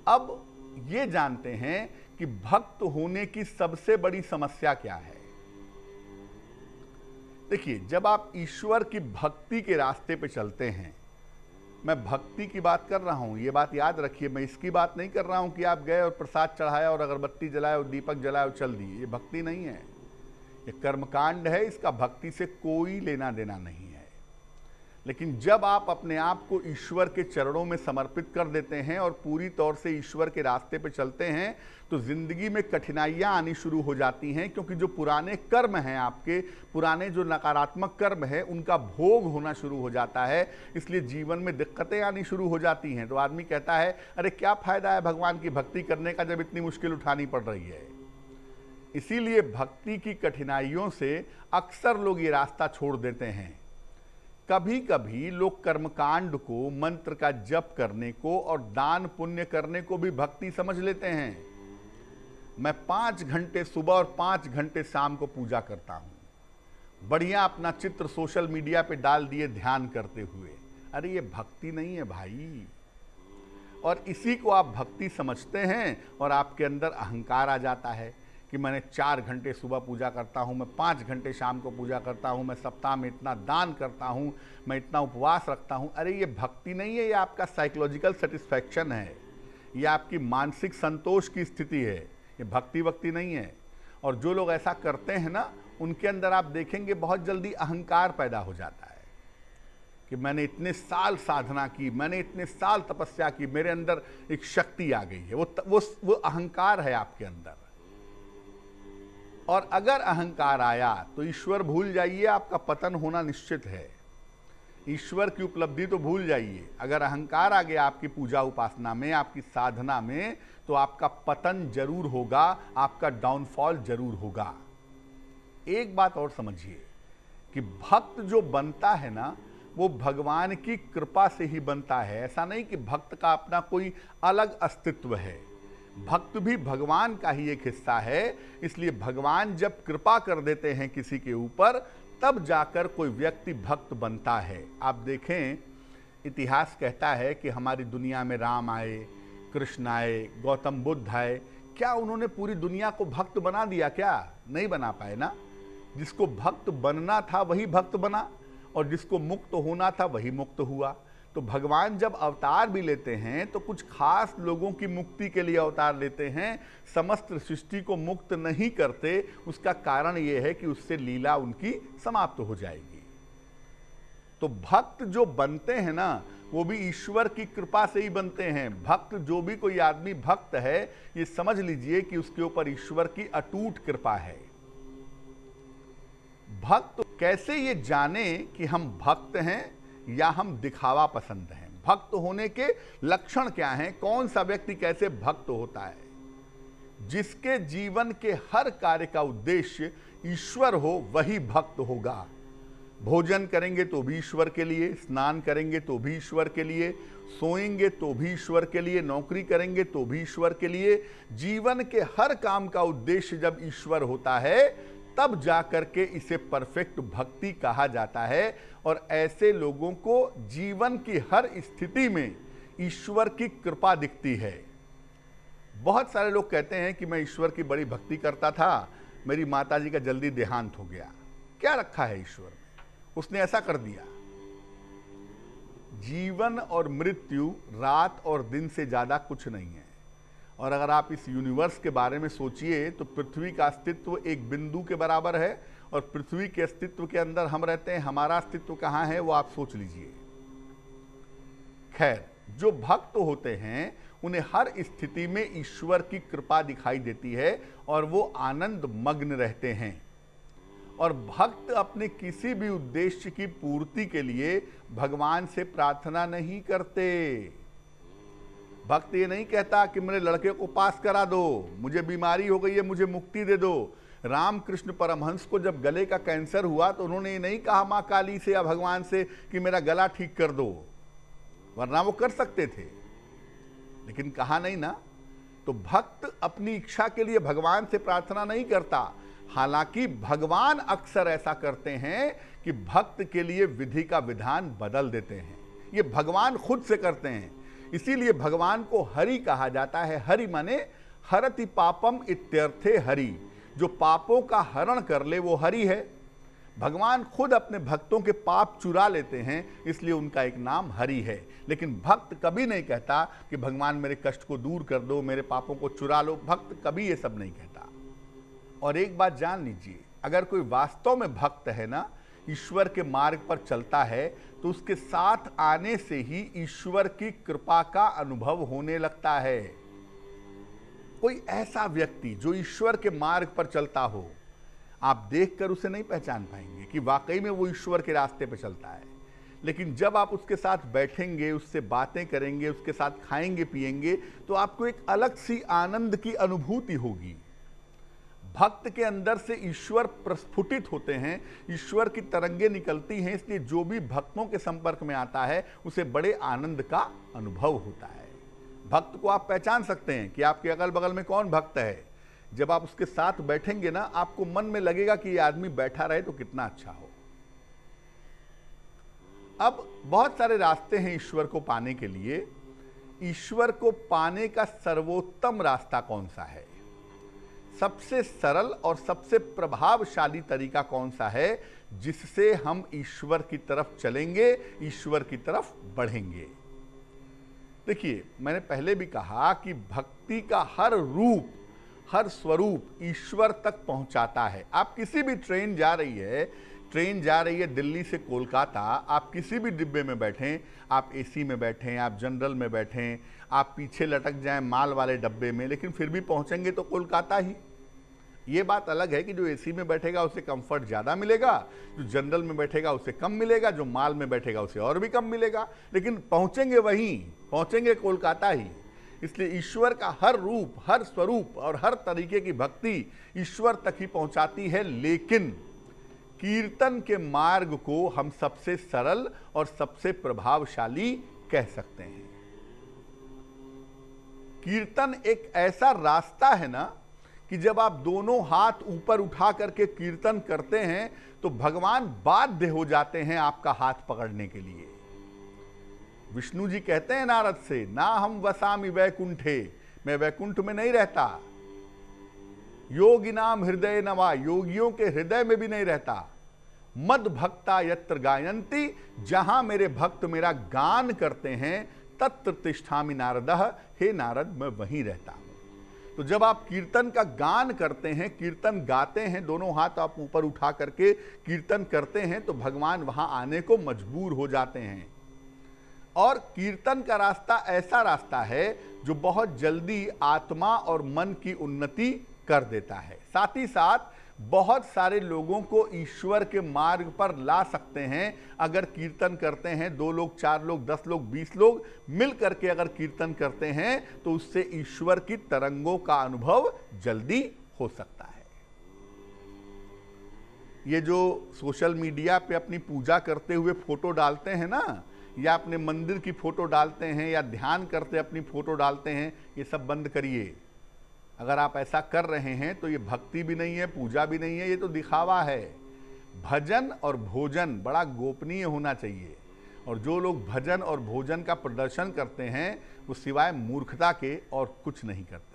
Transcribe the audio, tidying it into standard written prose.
अब ये जानते हैं कि भक्त होने की सबसे बड़ी समस्या क्या है। देखिए, जब आप ईश्वर की भक्ति के रास्ते पे चलते हैं, मैं भक्ति की बात कर रहा हूं, ये बात याद रखिए, मैं इसकी बात नहीं कर रहा हूं कि आप गए और प्रसाद चढ़ाया और अगरबत्ती जलाया और दीपक जलाया और चल दिए, ये भक्ति नहीं है, ये कर्मकांड है, इसका भक्ति से कोई लेना देना नहीं है। लेकिन जब आप अपने आप को ईश्वर के चरणों में समर्पित कर देते हैं और पूरी तौर से ईश्वर के रास्ते पे चलते हैं, तो जिंदगी में कठिनाइयां आनी शुरू हो जाती हैं, क्योंकि जो पुराने कर्म हैं, आपके पुराने जो नकारात्मक कर्म है, उनका भोग होना शुरू हो जाता है। इसलिए जीवन में दिक्कतें आनी शुरू हो जाती हैं। तो आदमी कहता है, अरे क्या फायदा है भगवान की भक्ति करने का जब इतनी मुश्किल उठानी पड़ रही है। इसीलिए भक्ति की कठिनाइयों से अक्सर लोग ये रास्ता छोड़ देते हैं। कभी कभी लोग कर्मकांड को, मंत्र का जप करने को और दान पुण्य करने को भी भक्ति समझ लेते हैं। मैं 5 घंटे सुबह और 5 घंटे शाम को पूजा करता हूं, बढ़िया अपना चित्र सोशल मीडिया पे डाल दिए ध्यान करते हुए। अरे ये भक्ति नहीं है भाई। और इसी को आप भक्ति समझते हैं और आपके अंदर अहंकार आ जाता है कि मैंने 4 घंटे सुबह पूजा करता हूँ, मैं 5 घंटे शाम को पूजा करता हूँ, मैं सप्ताह में इतना दान करता हूँ, मैं इतना उपवास रखता हूँ। अरे ये भक्ति नहीं है, ये आपका साइकोलॉजिकल सेटिस्फैक्शन है, ये आपकी मानसिक संतोष की स्थिति है, ये भक्ति नहीं है। और जो लोग ऐसा करते हैं ना, उनके अंदर आप देखेंगे बहुत जल्दी अहंकार पैदा हो जाता है कि मैंने इतने साल साधना की, मैंने इतने साल तपस्या की, मेरे अंदर एक शक्ति आ गई है। वो अहंकार है आपके अंदर। और अगर अहंकार आया तो ईश्वर भूल जाइए, आपका पतन होना निश्चित है। ईश्वर की उपलब्धि तो भूल जाइए। अगर अहंकार आ गया आपकी पूजा उपासना में, आपकी साधना में, तो आपका पतन जरूर होगा, आपका डाउनफॉल जरूर होगा। एक बात और समझिए कि भक्त जो बनता है ना, वो भगवान की कृपा से ही बनता है। ऐसा नहीं कि भक्त का अपना कोई अलग अस्तित्व है। भक्त भी भगवान का ही एक हिस्सा है। इसलिए भगवान जब कृपा कर देते हैं किसी के ऊपर, तब जाकर कोई व्यक्ति भक्त बनता है। आप देखें, इतिहास कहता है कि हमारी दुनिया में राम आए, कृष्ण आए, गौतम बुद्ध आए। क्या उन्होंने पूरी दुनिया को भक्त बना दिया? क्या नहीं बना पाए ना। जिसको भक्त बनना था वही भक्त बना, और जिसको मुक्त होना था वही मुक्त हुआ। तो भगवान जब अवतार भी लेते हैं तो कुछ खास लोगों की मुक्ति के लिए अवतार लेते हैं, समस्त सृष्टि को मुक्त नहीं करते। उसका कारण यह है कि उससे लीला उनकी समाप्त हो जाएगी। तो भक्त जो बनते हैं ना, वो भी ईश्वर की कृपा से ही बनते हैं। भक्त, जो भी कोई आदमी भक्त है, ये समझ लीजिए कि उसके ऊपर ईश्वर की अटूट कृपा है। भक्त कैसे ये जाने कि हम भक्त हैं या हम दिखावा पसंद हैं? भक्त होने के लक्षण क्या हैं? कौन सा व्यक्ति कैसे भक्त होता है? जिसके जीवन के हर कार्य का उद्देश्य ईश्वर हो, वही भक्त होगा। भोजन करेंगे तो भी ईश्वर के लिए, स्नान करेंगे तो भी ईश्वर के लिए, सोएंगे तो भी ईश्वर के लिए, नौकरी करेंगे तो भी ईश्वर के लिए। जीवन के हर काम का उद्देश्य जब ईश्वर होता है, तब जाकर के इसे परफेक्ट भक्ति कहा जाता है। और ऐसे लोगों को जीवन की हर स्थिति में ईश्वर की कृपा दिखती है। बहुत सारे लोग कहते हैं कि मैं ईश्वर की बड़ी भक्ति करता था, मेरी माताजी का जल्दी देहांत हो गया। क्या रखा है ईश्वर में? उसने ऐसा कर दिया। जीवन और मृत्यु रात और दिन से ज्यादा कुछ नहीं है। और अगर आप इस यूनिवर्स के बारे में सोचिए तो पृथ्वी का अस्तित्व एक बिंदु के बराबर है, और पृथ्वी के अस्तित्व के अंदर हम रहते हैं। हमारा अस्तित्व कहाँ है वो आप सोच लीजिए। खैर, जो भक्त होते हैं उन्हें हर स्थिति में ईश्वर की कृपा दिखाई देती है और वो आनंद मग्न रहते हैं। और भक्त अपने किसी भी उद्देश्य की पूर्ति के लिए भगवान से प्रार्थना नहीं करते। भक्त ये नहीं कहता कि मेरे लड़के को पास करा दो, मुझे बीमारी हो गई है, मुझे मुक्ति दे दो। रामकृष्ण परमहंस को जब गले का कैंसर हुआ तो उन्होंने ये नहीं कहा माँ काली से या भगवान से कि मेरा गला ठीक कर दो, वरना वो कर सकते थे, लेकिन कहा नहीं ना। तो भक्त अपनी इच्छा के लिए भगवान से प्रार्थना नहीं करता। हालांकि भगवान अक्सर ऐसा करते हैं कि भक्त के लिए विधि का विधान बदल देते हैं। ये भगवान खुद से करते हैं। इसीलिए भगवान को हरि कहा जाता है। हरि माने हरति पापम इत्यर्थे हरि, जो पापों का हरण कर ले वो हरि है। भगवान खुद अपने भक्तों के पाप चुरा लेते हैं, इसलिए उनका एक नाम हरि है। लेकिन भक्त कभी नहीं कहता कि भगवान मेरे कष्ट को दूर कर दो, मेरे पापों को चुरा लो। भक्त कभी ये सब नहीं कहता। और एक बात जान लीजिए, अगर कोई वास्तव में भक्त है ना, ईश्वर के मार्ग पर चलता है, तो उसके साथ आने से ही ईश्वर की कृपा का अनुभव होने लगता है। कोई ऐसा व्यक्ति जो ईश्वर के मार्ग पर चलता हो, आप देखकर उसे नहीं पहचान पाएंगे कि वाकई में वो ईश्वर के रास्ते पर चलता है। लेकिन जब आप उसके साथ बैठेंगे, उससे बातें करेंगे, उसके साथ खाएंगे पिएंगे, तो आपको एक अलग सी आनंद की अनुभूति होगी। भक्त के अंदर से ईश्वर प्रस्फुटित होते हैं, ईश्वर की तरंगे निकलती हैं, इसलिए जो भी भक्तों के संपर्क में आता है उसे बड़े आनंद का अनुभव होता है। भक्त को आप पहचान सकते हैं कि आपके अगल बगल में कौन भक्त है। जब आप उसके साथ बैठेंगे ना, आपको मन में लगेगा कि ये आदमी बैठा रहे तो कितना अच्छा हो। अब बहुत सारे रास्ते हैं ईश्वर को पाने के लिए। ईश्वर को पाने का सर्वोत्तम रास्ता कौन सा है, सबसे सरल और सबसे प्रभावशाली तरीका कौन सा है, जिससे हम ईश्वर की तरफ चलेंगे, ईश्वर की तरफ बढ़ेंगे। देखिए, मैंने पहले भी कहा कि भक्ति का हर रूप, हर स्वरूप ईश्वर तक पहुंचाता है। आप किसी भी ट्रेन जा रही है दिल्ली से कोलकाता, आप किसी भी डिब्बे में बैठें, आप एसी में बैठें, आप जनरल में बैठें, आप पीछे लटक जाएं माल वाले डब्बे में, लेकिन फिर भी पहुंचेंगे तो कोलकाता ही। ये बात अलग है कि जो एसी में बैठेगा उसे कंफर्ट ज़्यादा मिलेगा, जो जनरल में बैठेगा उसे कम मिलेगा, जो माल में बैठेगा उसे और भी कम मिलेगा, लेकिन पहुंचेंगे वहीं, पहुंचेंगे कोलकाता ही। इसलिए ईश्वर का हर रूप, हर स्वरूप और हर तरीके की भक्ति ईश्वर तक ही पहुंचाती है। लेकिन कीर्तन के मार्ग को हम सबसे सरल और सबसे प्रभावशाली कह सकते हैं। कीर्तन एक ऐसा रास्ता है ना कि जब आप दोनों हाथ ऊपर उठा करके कीर्तन करते हैं तो भगवान बाध्य हो जाते हैं आपका हाथ पकड़ने के लिए। विष्णु जी कहते हैं नारद से, ना हम वसामि वैकुंठे, मैं वैकुंठ में नहीं रहता, योगी नाम हृदय नवा, योगियों के हृदय में भी नहीं रहता, मद भक्ता यत्र गायंती, जहां मेरे भक्त मेरा गान करते हैं, तत्र तिष्ठामि नारदः, हे नारद मैं वहीं रहता हूं। तो जब आप कीर्तन का गान करते हैं, कीर्तन गाते हैं, दोनों हाथ आप ऊपर उठा करके कीर्तन करते हैं, तो भगवान वहां आने को मजबूर हो जाते हैं। और कीर्तन का रास्ता ऐसा रास्ता है जो बहुत जल्दी आत्मा और मन की उन्नति कर देता है, साथ ही साथ बहुत सारे लोगों को ईश्वर के मार्ग पर ला सकते हैं। अगर कीर्तन करते हैं, 2 लोग, 4 लोग, 10 लोग, 20 लोग मिल करके अगर कीर्तन करते हैं, तो उससे ईश्वर की तरंगों का अनुभव जल्दी हो सकता है। ये जो सोशल मीडिया पे अपनी पूजा करते हुए फोटो डालते हैं ना, या अपने मंदिर की फोटो डालते हैं, या ध्यान करते अपनी फोटो डालते हैं, ये सब बंद करिए। अगर आप ऐसा कर रहे हैं तो ये भक्ति भी नहीं है, पूजा भी नहीं है, ये तो दिखावा है। भजन और भोजन बड़ा गोपनीय होना चाहिए। और जो लोग भजन और भोजन का प्रदर्शन करते हैं वो सिवाय मूर्खता के और कुछ नहीं करते।